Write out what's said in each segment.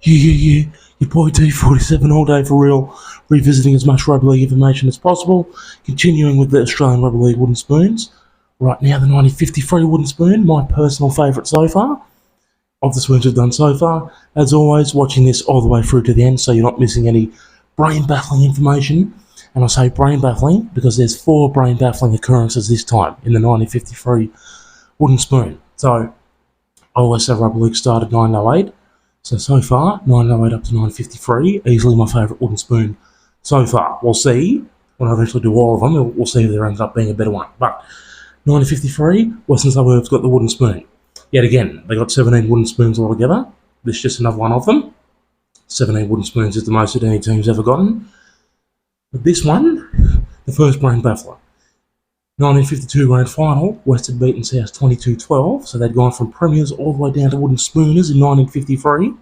Yeah. Your boy T47 all day for real, revisiting as much rugby league information as possible, continuing with the Australian Rugby League wooden spoons. Right now, the 1953 wooden spoon, my personal favourite so far, of the spoons we've done so far. As always, watching this all the way through to the end so you're not missing any brain-baffling information. And I say brain-baffling because there's 4 brain-baffling occurrences this time in the 1953 wooden spoon. So, I always say rugby league started 1908. So far, 1908 up to 1953, easily my favourite wooden spoon so far. We'll see, when I eventually do all of them, we'll see if there ends up being a better one. But 1953, Western Suburbs got the wooden spoon. Yet again, they got 17 wooden spoons altogether. This is just another one of them. 17 wooden spoons is the most that any team's ever gotten. But this one, the first brain baffler. 1952 grand final, West had beaten South 22-12, so they'd gone from premiers all the way down to wooden spooners in 1953,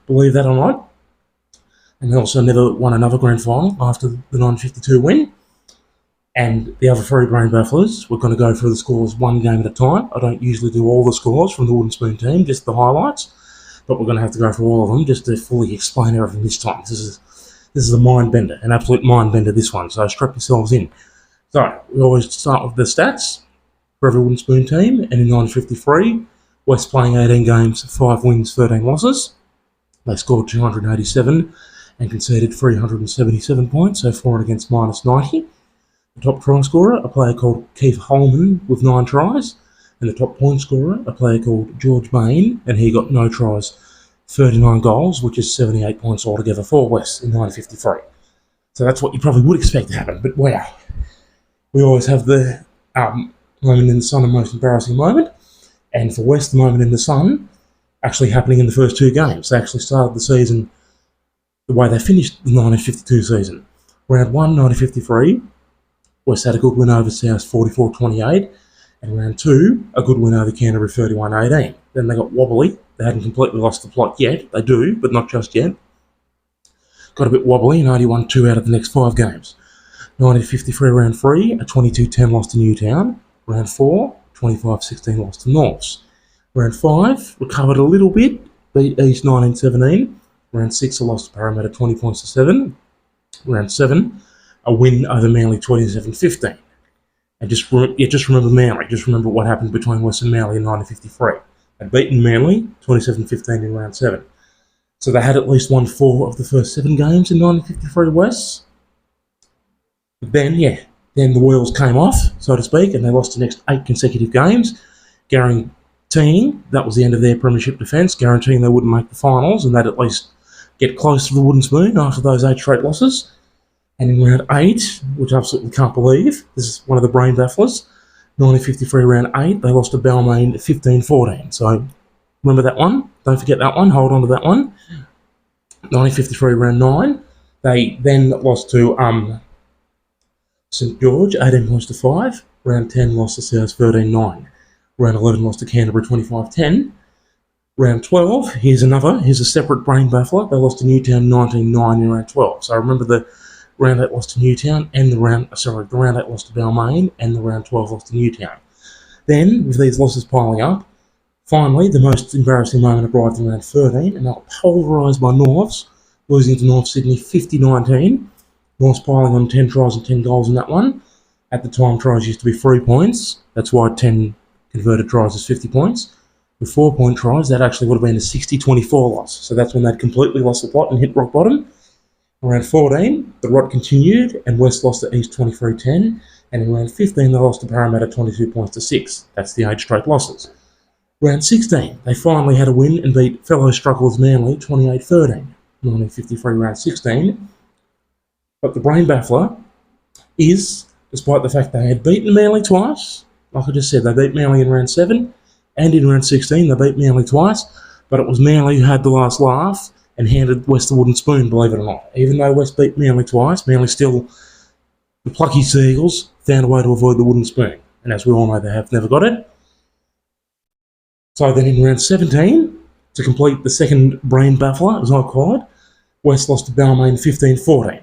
believe that or not. And they also never won another grand final after the 1952 win. And the other 3 brain bafflers, we're going to go through the scores one game at a time. I don't usually do all the scores from the wooden spoon team, just the highlights, but we're going to have to go through all of them just to fully explain everything this time. This is a mind bender, an absolute mind bender, this one, so strap yourselves in. So, we always start with the stats for every wooden spoon team, and in 1953, West playing 18 games, 5 wins, 13 losses. They scored 287 and conceded 377 points, so for and against -90. The top try scorer, a player called Keith Holman with 9 tries, and the top point scorer, a player called George Bain, and he got no tries, 39 goals, which is 78 points altogether for West in 1953. So that's what you probably would expect to happen, but wow. We always have the moment in the sun and most embarrassing moment. And for West, the moment in the sun actually happening in the first 2 games. They actually started the season the way they finished the 1952 season. Round 1, 1953, West had a good win over South 44-28. And round 2, a good win over Canterbury 31-18. Then they got wobbly. They hadn't completely lost the plot yet. They do, but not just yet. Got a bit wobbly and only won 2 out of the next 5 games. 1953 round 3, a 22-10 loss to Newtown. Round 4, 25-16 loss to Norths. Round 5, recovered a little bit, beat East 19-17. Round 6, a loss to Parramatta 20 points to 7. Round 7, a win over Manly 27-15. And just remember Manly. Just remember what happened between West and Manly in 1953. They'd beaten Manly 27-15 in round 7. So they had at least won 4 of the first 7 games in 1953 West. But then the wheels came off, so to speak, and they lost the next 8 consecutive games, guaranteeing that was the end of their premiership defence, guaranteeing they wouldn't make the finals, and they'd at least get close to the wooden spoon after those 8 straight losses. And in round 8, which I absolutely can't believe, this is one of the brain bafflers, 1953 round 8, they lost to Balmain 15-14. So remember that one, don't forget that one, hold on to that one. 1953 round 9, they then lost to St George, 18 points to 5. Round 10 lost to South 13-9. Round 11 lost to Canterbury 25-10. Round 12, here's a separate brain baffler. They lost to Newtown 19-9 in round 12. So remember the round 8 lost to Newtown and the round 8 lost to Balmain and the round 12 lost to Newtown. Then, with these losses piling up, finally the most embarrassing moment arrived in round 13, and they were pulverised by Norths, losing to North Sydney 50-19. Norths piling on 10 tries and 10 goals in that one. At the time, tries used to be 3 points. That's why 10 converted tries is 50 points. With 4-point tries, that actually would have been a 60-24 loss. So that's when they'd completely lost the plot and hit rock bottom. Around 14, the rot continued, and West lost to East 23-10. And in round 15, they lost to Parramatta 22 points to 6. That's the 8 straight losses. Round 16, they finally had a win and beat fellow strugglers Manly 28-13. 1953 round 16. But the brain baffler is, despite the fact they had beaten Manly twice, like I just said, they beat Manly in round 7, and in round 16 they beat Manly twice, but it was Manly who had the last laugh and handed West the wooden spoon, believe it or not. Even though West beat Manly twice, Manly still, the plucky Seagulls, found a way to avoid the wooden spoon. And as we all know, they have never got it. So then in round 17, to complete the second brain baffler, as I call it, West lost to Balmain 15-14.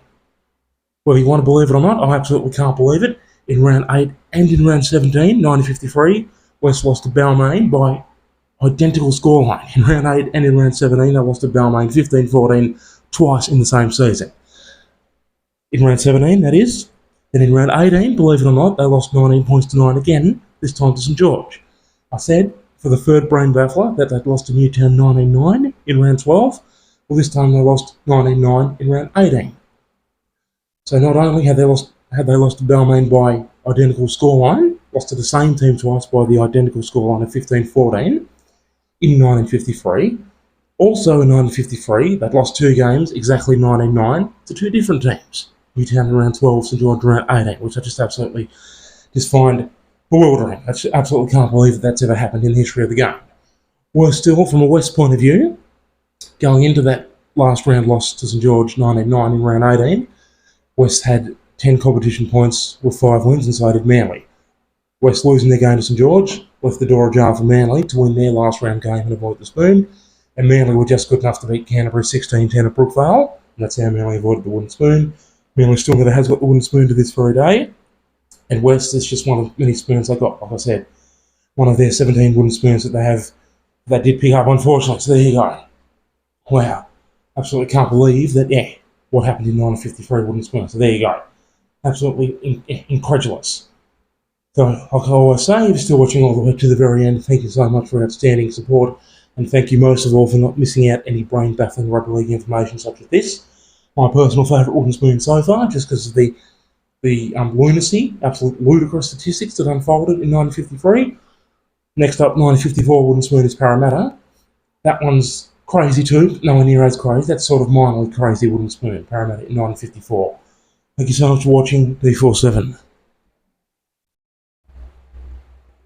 Whether you want to believe it or not, I absolutely can't believe it. In round 8 and in round 17, 1953, West lost to Balmain by, identical scoreline. In round 8 and in round 17, they lost to Balmain 15-14 twice in the same season. In round 17, that is. Then in round 18, believe it or not, they lost 19 points to 9 again, this time to St George. I said, for the third brain baffler, that they'd lost to Newtown 19-9 in round 12. Well, this time they lost 19-9 in round 18. So not only had they lost to Balmain by identical scoreline, lost to the same team twice by the identical scoreline of 15-14 in 1953. Also in 1953, they'd lost 2 games, exactly 19-9, to 2 different teams. Newtown in round 12, St George in round 18, which I just find bewildering. I just absolutely can't believe that that's ever happened in the history of the game. Worse still, from a West point of view, going into that last round loss to St George 19-9 in round 18, West had 10 competition points with 5 wins, and so did Manly. West losing their game to St George left the door ajar for Manly to win their last round game and avoid the spoon, and Manly were just good enough to beat Canterbury 16-10 at Brookvale, and that's how Manly avoided the wooden spoon. Manly still never has got the wooden spoon to this very day, and West is just one of many spoons they got. Like I said, one of their 17 wooden spoons that they did pick up, unfortunately. So there you go. Wow, absolutely can't believe that. Yeah, what happened in 1953 wooden spoon. So there you go. Absolutely incredulous. So, like I always say, if you're still watching all the way to the very end, thank you so much for outstanding support, and thank you most of all for not missing out any brain-baffling rugby league information such as this. My personal favourite wooden spoon so far, just because of the lunacy, absolute ludicrous statistics that unfolded in 1953. Next up, 1954 wooden spoon is Parramatta. That one's crazy too, nowhere near as crazy. That's sort of mildly crazy wooden spoon, Parramatta in 1954. Thank you so much for watching D47.